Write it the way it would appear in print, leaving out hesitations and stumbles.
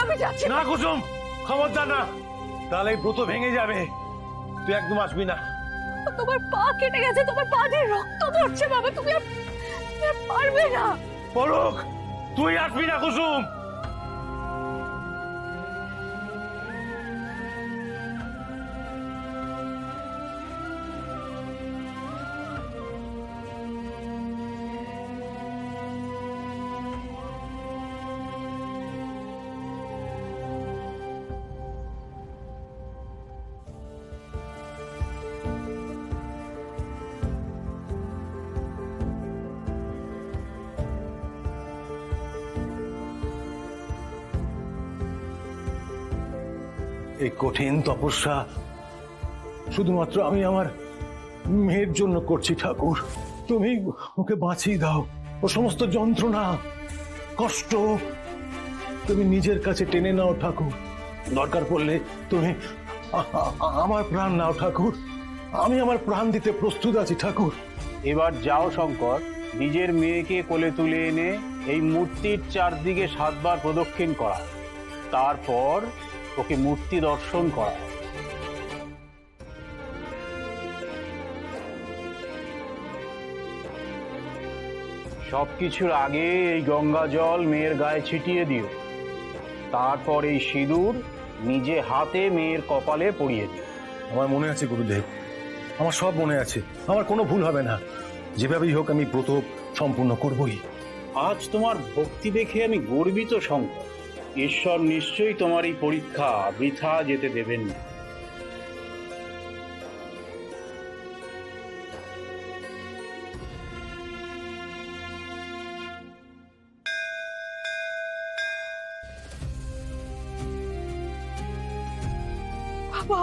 আমি যাচ্ছি না কুসুম, খবরদার না, তাহলে এই ব্রত ভেঙে যাবে। তুই একদম আসবি না। তোমার পা কেটে গেছে, তোমার পা দিয়ে রক্ত পড়ছে বাবা, তুমি আর পারবে না। পলক, তুই আসবি না কুসুম। এই কঠিন তপস্যা শুধুমাত্র আমি আমার মেয়ের জন্য করছি ঠাকুর। তুমি ওকে বাঁচিয়ে দাও। ও সমস্ত যন্ত্রণা, কষ্ট তুমি নিজের কাছে টেনে নাও ঠাকুর। দরকার পড়লে তুমি আমার প্রাণ নাও ঠাকুর। আমি আমার প্রাণ দিতে প্রস্তুত আছি ঠাকুর। এবার যাও শঙ্কর, নিজের মেয়েকে কোলে তুলে এনে এই মূর্তির চারদিকে 7 বার প্রদক্ষিণ করা, তারপর ওকে মূর্তি দর্শন করা। সবকিছুর আগে এই গঙ্গা জল মেয়ের গায়ে ছিটিয়ে দিও, তারপর এই সিঁদুর নিজে হাতে মেয়ের কপালে পরিয়ে দিও। আমার মনে আছে গুরুদেব, আমার সব মনে আছে, আমার কোনো ভুল হবে না। যেভাবেই হোক আমি ব্রত সম্পূর্ণ করবই। আজ তোমার ভক্তি দেখে আমি গর্বিত শঙ্কর। ঈশ্বর নিশ্চয়ই তোমার এই পরীক্ষা বৃথা যেতে দেবেন না। বাবা